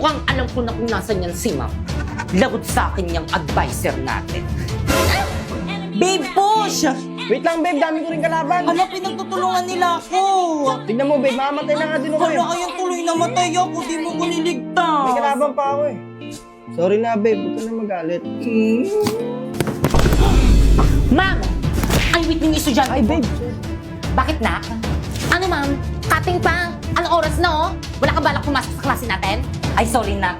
Mukhang alam ko na kung nasan yan si Ma'am. Lagot sa akin yung advisor natin. Babe, push! Wait lang, babe. Dami ko rin kalaban. Hala, pinagtutulungan nila ako. Tignan mo, babe. Mamamatay na nga din ako Hala, eh. ayun tuloy namatay ako. Di mo ko niligtas. May kalaban pa ako eh. Sorry na, babe. Huwag ka na magalit. Ma'am! Ang wait ng estudyante Ay, babe. Bakit na? Ano ma'am? Cutting pa? Anong oras na oh? Wala ka balak pumasok sa klase natin? Ay, sorry nak.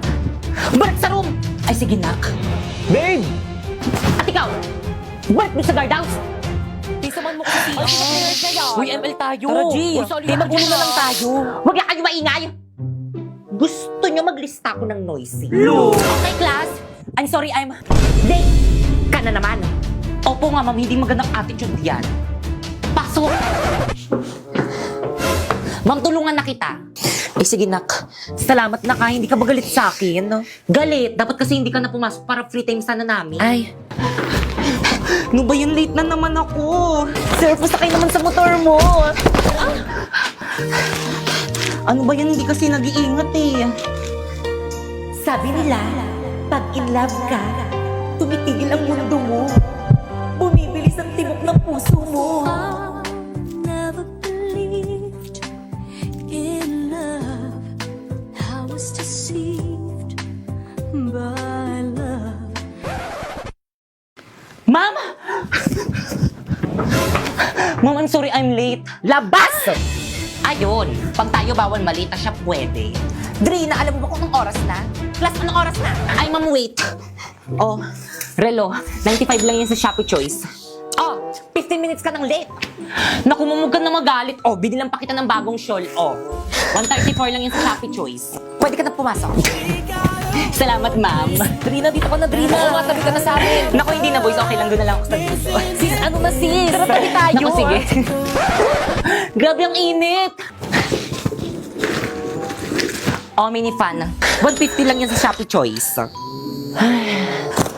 Balik sa room! Ay, sige nak. Babe! At ikaw, balik mo sa guardhouse! Di saman mo kasi. Uy, ML tayo. Tara, G. Di magulo na lang tayo. Huwag na kayo maingay. Gusto nyo maglista ko ng noisy. Okay, class. I'm sorry, I'm late. Ka na naman. Opo nga, ma'am. Hindi magandang attitude yan. Pasok! Ma'am, tulungan na kita. Eh, sige, nak. Salamat na ka. Hindi ka ba galit sa akin? Galit? Dapat kasi hindi ka na pumasok para free time sana namin. Ay. Ano ba yun? Late na naman ako. Sir, pasakay naman sa motor mo. Ano ba yan? Hindi kasi nag-iingat eh. Sabi nila, pag in love ka, tumitigil ang mundo mo. Bumibilis ang tibok ng puso mo. Never believed in love. I was deceived by love. Ma'am! Ma'am, I'm sorry I'm late. Labas! Ayun, pag tayo bawal malita siya pwede. Drina, alam mo ba kung anong oras na? Class, anong oras na? Ay, ma'am, wait. Oh, relo, 95 lang yan sa Shopee Choice. Oh, 15 minutes ka nang late. Naku, mamug ka na magalit. Oh, binilang pa kita ng bagong shawl. Oh, 134 lang yan sa Shopee Choice. Pwede ka na pumasok. Salamat, ma'am. Drina, dito ka na, Drina. Oo nga, tabi ka na sa amin. Naku, hindi na, boys. Okay lang, doon na lang ako sa dito. Sis, ano na, sis? Tara, tabi tayo. Naku, sige. Grabe ang init. Oh, mini fan. 150 lang yan sa Shopee Choice.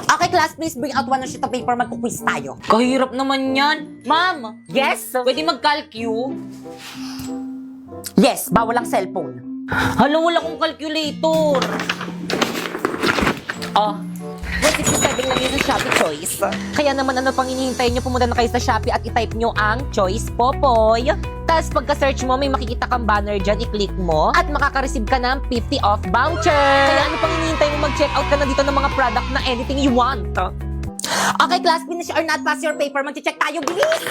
Okay, class, please bring out one sheet of paper. Magkuquiz tayo. Kahirap naman yan. Ma'am! Yes? Pwede mag-calcu? Yes, bawal ang cellphone. Hala, wala kong calculator. Oh, 167 lang yun sa Shopee Choice. Kaya naman ano pang hinihintay nyo, pumunta na kayo sa Shopee at i-type nyo ang Choice Popoy. Tapos pagka-search mo, may makikita kang banner dyan, i-click mo at makaka-receive ka ng 50 off voucher. Kaya ano pang hinihintay mo, mag-check out ka na dito ng mga product na anything you want. Okay, class, finish or not pass your paper. Mag-check tayo, bilis!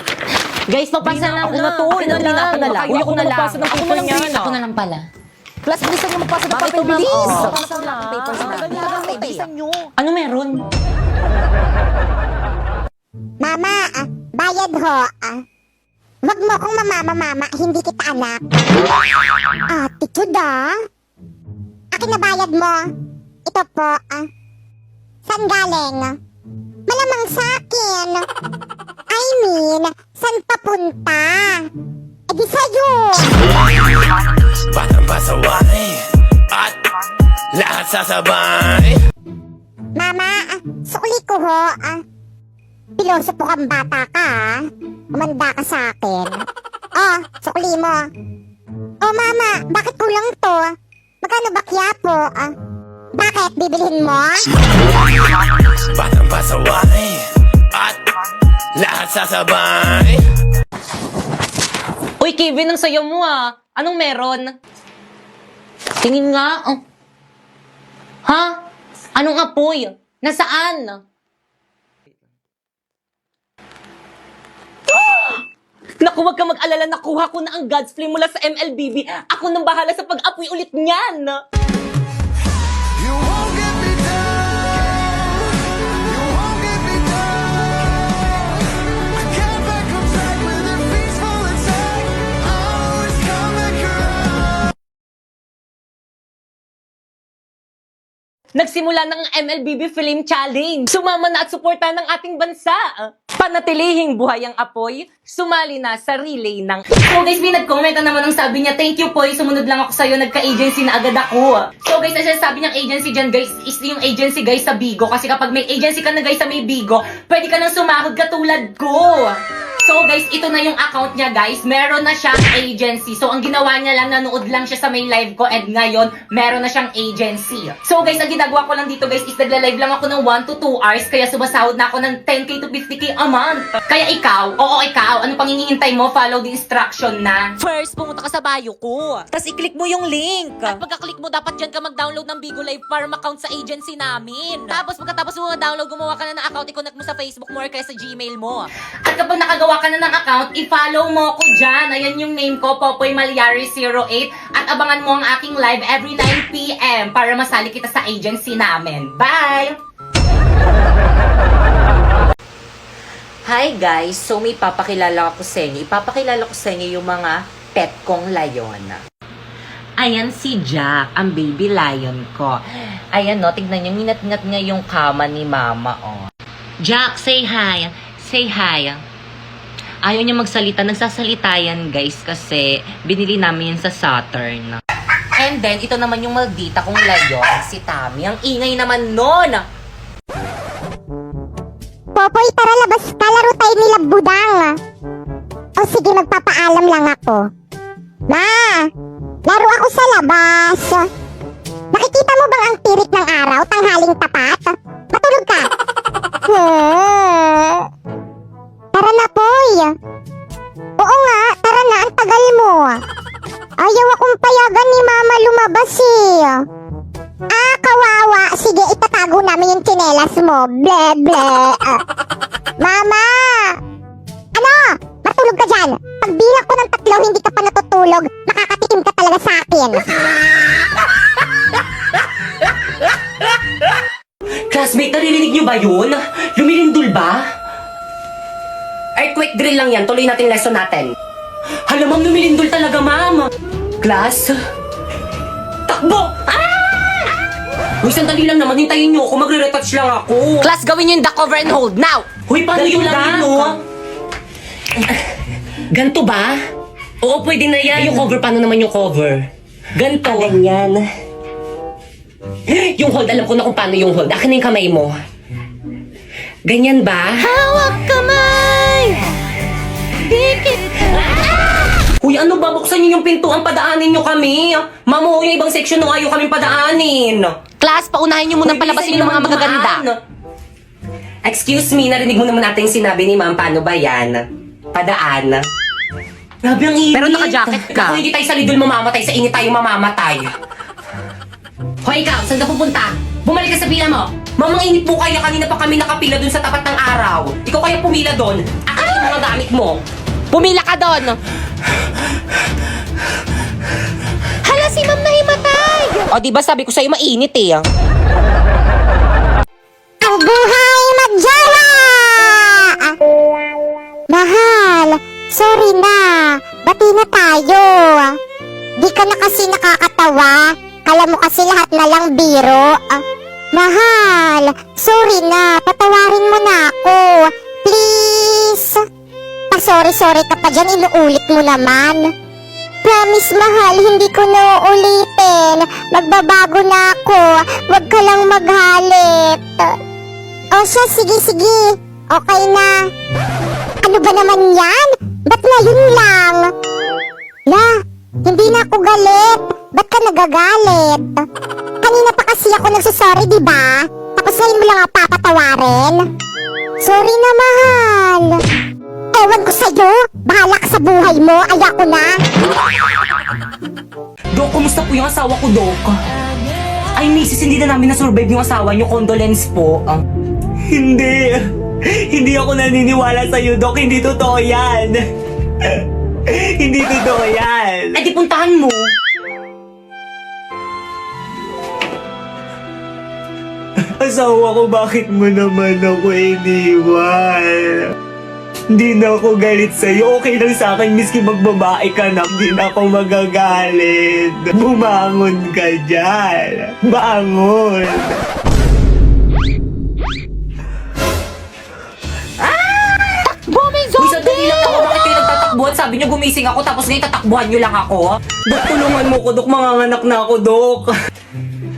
Guys, magpasa na ako na to. Ako na lang. Ako na lang. Uy, ako na lang. magpasa ng paper niyan. Ako na lang pala. Class, bilisan niyo magpasa ng Bakit papel, to, ma'am? bilis. Oo. Papasa lang. Papers na. Bakit? Bilisan niyo. Ano meron? Mama, bayad ho. Wag mo akong mama, hindi kita anak. Attitude Akin na bayad mo. Ito po. Saan galing? Malamang sa akin. I mean, saan papunta? E di sa'yo. Batang pasaway at lahat sasabay. Mama, sukli ko ho. Piloso po kang bata ka, Umanda ka sa akin. Sukli mo. Mama, bakit kulang to? Magkano ba kya po? Bakit? Bibilhin mo? Batang pasaway at lahat sasabay. Uy, Kevin, ang sayo mo Anong meron? Tingin nga. Ha? Anong apoy? Nasaan? Naku, wag ka mag-alala. Nakuha ko na ang God's Flame mula sa MLBB. Ako nang bahala sa pag-apoy ulit niyan. You won't get me down. You won't get me down. I can't back up back with a peaceful attack. I always come back around. Nagsimula ng MLBB Flame Challenge. Sumama na at suporta ng ating bansa. Panatilihing buhay ang apoy, sumali na sa relay ng... So guys, may nag-comment na naman ang sabi niya, thank you po, sumunod lang ako sa'yo, nagka-agency na agad ako. So guys, ang sabi niyang agency dyan guys, is yung agency guys sa Bigo. Kasi kapag may agency ka na guys sa may Bigo, pwede ka nang sumahod katulad ko. So guys, ito na yung account niya guys. Meron na siyang agency. So ang ginawa niya lang, nanood lang siya sa may live ko and ngayon, meron na siyang agency. So guys, ang ginagawa ko lang dito guys is nagla-live lang ako ng 1 to 2 hours kaya sumasahod na ako ng 10k to 50k a month. Kaya ikaw, ano pang hinihintay mo? Follow the instruction na. First, pumunta ka sa bio ko. Tapos i-click mo yung link. At pagka-click mo, dapat dyan ka mag-download ng Bigo Live para ma-count sa agency namin. Tapos pagkatapos mo ma-download, gumawa ka na ng account, i-connect mo sa Facebook mo or kaya sa Gmail mo. At kapag nakagawa ka na ng account, i-follow mo ko dyan. Ayan yung name ko, Popoy Malyari 08. At abangan mo ang aking live every 9 p.m. para masali kita sa agency namin. Bye! Hi guys, so may papakilala ko sa inyo. Ipapakilala ko sa inyo yung mga pet kong layon. Ayan si Jack, ang baby lion ko. Ayan no, tignan nyo, nginat-ngat nga yung kama ni mama, oh. Jack, say hi. Say hi. Ayaw niya magsalita. Nagsasalita yan, guys, kasi binili namin yun sa Saturn. And then, ito naman yung maldita kong layon, si Tammy. Ang ingay naman nun! Popoy, tara labas ka, laro tayo nila budang. O sige, magpapaalam lang ako. Ma, laro ako sa labas. Nakikita mo bang ang tirik ng araw, tanghaling tapat? Matulog ka. Tara na, Poy. Oo nga, tara na, ang tagal mo. Ayaw akong payagan ni Mama lumabas eh. Ah, kawawa. Sige, itatago namin yung tsinelas mo. Ble, ble. Mama! Ano? Matulog ka dyan. Pagbilang ko ng 3, hindi ka pa natutulog. Makakatikim ka talaga sa akin. Classmate, naririnig niyo ba yun? Lumilindol ba? Earthquake drill lang yan, tuloy natin lesson natin. Hala, ma'am, lumilindol talaga, ma'am. Class? Takbo! Uy, sandali lang naman, hintayin niyo ako. Magre-retouch lang ako. Class, gawin nyo yung duck over and hold, now! Uy, paano yung lang no? Ganto ba? Oo, pwede na yan. Yung cover, paano naman yung cover? Ganto. Ganyan. Yung hold, alam ko na kung paano yung hold. Akin na yung kamay mo. Ganyan ba? Hawak kamay! Dikit! Uy, ano ba? Buksan niyo yung pintuan, padaanin niyo kami. Mamo, yung ibang section no, ayaw kami padaanin. Class, paunahin nyo munang palabasin yung mga magaganda. Excuse me, narinig mo naman natin yung sinabi ni ma'am. Paano ba yan? Padaan. Grabe ang init. Pero naka-jacket ka. Kung hindi tayo sa lidol mamamatay, sa init tayo mamamatay. Hoy ikaw, saan ka pupunta? Bumalik ka sa pila mo. Mamang init po kaya, kanina pa kami nakapila dun sa tapat ng araw. Ikaw kaya pumila dun. Akin yung mga gamit mo. Pumila ka doon! Hala, si ma'am nahimatay! O, diba sabi ko sa'yo mainit eh. Ang buhay magjawa! Mahal, sorry na. Bati na tayo. Di ka na kasi nakakatawa. Kala mo kasi lahat na lang biro. Mahal, sorry na. Patawarin mo na ako. Please. Sorry ka pa dyan, inuulit mo naman. Promise, mahal, hindi ko na uulitin. Magbabago na ako. Huwag ka lang maghalit. O siya, sige. Okay na. Ano ba naman yan? Ba't ngayon lang? La, hindi na ako galit. Ba't ka nagagalit? Kanina pa kasi ako nagsasorry, diba? Tapos ngayon mo lang ako papatawarin. Sorry na, mahal. Ewan ko sa'yo. Bahala ka sa buhay mo. Ayoko na. Dok, kumusta po yung asawa ko, Dok? Ay, misis, hindi na namin na-survive yung asawa niyo. Condolence po. Hindi. Hindi ako naniniwala sa'yo, Dok. Hindi totoo yan. Hindi totoo yan. Eh, di puntahan mo. Asawa ko, bakit mo naman ako iniwan? Hindi na ako galit sa'yo. Okay lang sa akin, miski magbabae ka na. Hindi na ako magagalit. Bumangon ka dyan. Bangon. Uy, sandali lang ako. Bakit kayo nagtatakbuhan? Sabi niyo gumising ako, tapos ngayon tatakbuhan niyo lang ako. Dok, tulungan mo ko, Dok. Manganganak na ako, Dok.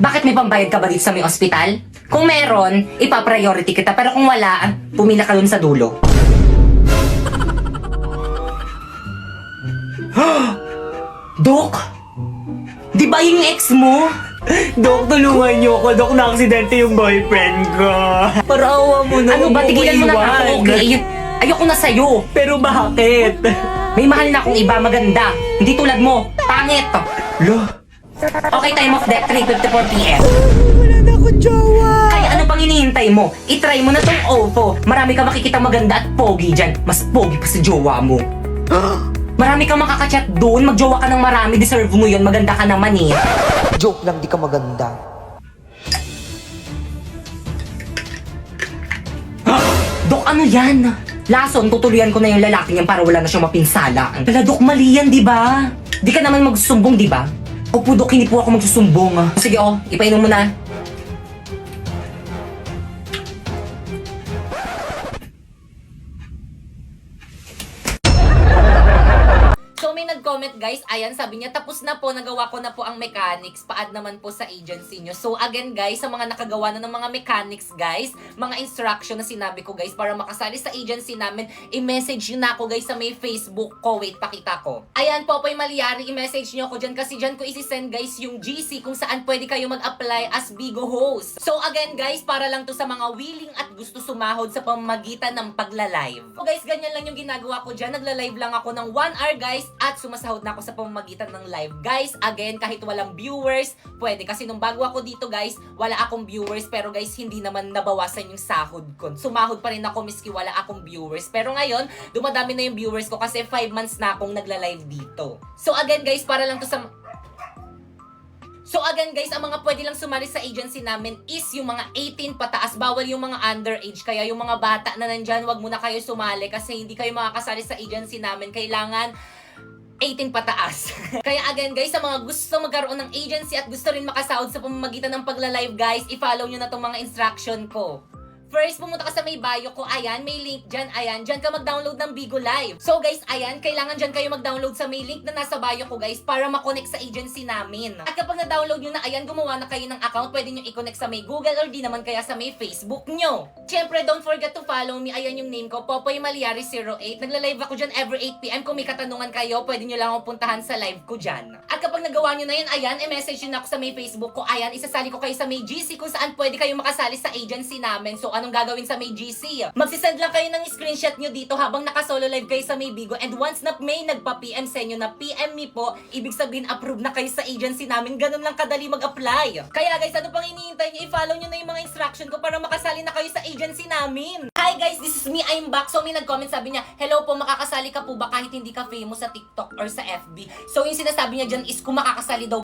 Bakit may pambayad ka ba dito sa may ospital? Kung meron, ipa-priority kita. Pero kung wala, pumila ka dun sa dulo. Dok? Di ba yung ex mo? Dok, tulungan niyo ako. Dok, na-aksidente yung boyfriend ko. Parawa mo na. Ano ba? Tigilan mo na nga ako, okay? Ayoko na sa'yo. Pero bakit? May mahal na akong iba maganda. Hindi tulad mo. Pangit. Lo? Okay, time of death, 3:54 p.m. Wala na akong jowa. Kaya ano pang hinihintay mo? I-try mo na tong OPPO. Marami ka makikita maganda at pogi dyan. Mas pogi pa sa jowa mo. Marami kang makakachat doon. Magjowa ka ng marami. Deserve mo yun. Maganda ka naman eh. Joke lang, di ka maganda. Dok, ano yan? Lason, tutuloyan ko na yung lalaking yan para wala na siyang mapinsala. Wala, Dok, mali yan, di ba? Di ka naman magsusumbong, di ba? Opo, Dok, hindi po ako magsusumbong. Sige, ipainom mo na. So may nag-comment guys, ayan sabi niya tapos na po, nagawa ko na po ang mechanics, pa-add naman po sa agency nyo. So again guys, sa mga nakagawa na ng mga mechanics guys, mga instruction na sinabi ko guys para makasali sa agency namin, i-message nyo na ako guys sa may Facebook ko. Wait, pakita ko. Ayan, Popoy Malyari, i-message nyo ako dyan kasi dyan ko isi-send guys yung GC kung saan pwede kayo mag-apply as Bigo host. So again guys, para lang to sa mga willing at gusto sumahod sa pamamagitan ng pagla-live. So guys, ganyan lang yung ginagawa ko dyan. Nagla-live lang ako ng 1 hour guys at sumasahod na ako sa pamamagitan ng live. Guys, again, kahit walang viewers, pwede. Kasi nung bago ako dito guys, wala akong viewers. Pero guys, hindi naman nabawasan yung sahod ko. Sumahod pa rin ako miski wala akong viewers. Pero ngayon, dumadami na yung viewers ko kasi 5 months na akong nagla-live dito. So again guys, para lang to sa... So again guys, ang mga pwede lang sumali sa agency namin is yung mga 18 pataas. Bawal yung mga underage. Kaya yung mga bata na nandyan, wag muna kayo sumali kasi hindi kayo makakasali sa agency namin. Kailangan 18 pataas. Kaya again guys, sa mga gusto magkaroon ng agency at gusto rin makasahod sa pamamagitan ng pagla-live guys, i-follow nyo na tong mga instruction ko. First, pumunta ka sa may bio ko. Ayan, may link dyan. Ayan, dyan ka mag-download ng Bigo Live. So guys, ayan, kailangan dyan kayo mag-download sa may link na nasa bio ko guys para makonect sa agency namin. At kapag na-download nyo na, ayan, gumawa na kayo ng account, pwede nyo i-connect sa may Google or di naman kaya sa may Facebook nyo. Siyempre, don't forget to follow me. Ayan yung name ko, Popoy Malyari 08. Nagla-live ako dyan every 8 PM. Kung may katanungan kayo, pwede nyo lang akong puntahan sa live ko dyan. At kapag nagawa nyo na yun, ayan, i-message nyo na ako sa may Facebook ko. Ayan, isasali ko kayo sa may GC kung saan pwede kayo makasali sa agency namin. So, anong gagawin sa may GC? Magsisend lang kayo ng screenshot nyo dito habang naka-solo live kayo sa may Bigo. And once na may nagpa-PM sa inyo na PM me po, ibig sabihin approve na kayo sa agency namin. Ganun lang kadali mag-apply. Kaya guys, ano pang hinihintay nyo? I-follow nyo na yung mga instruction ko para makasali na kayo sa agency namin. Hi guys, this is me, I'm back. So may nag-comment, sabi niya, hello po, makakasali ka po ba kahit hindi ka famous sa TikTok or sa FB? So yung sinasabi niya dyan is kung makakasali daw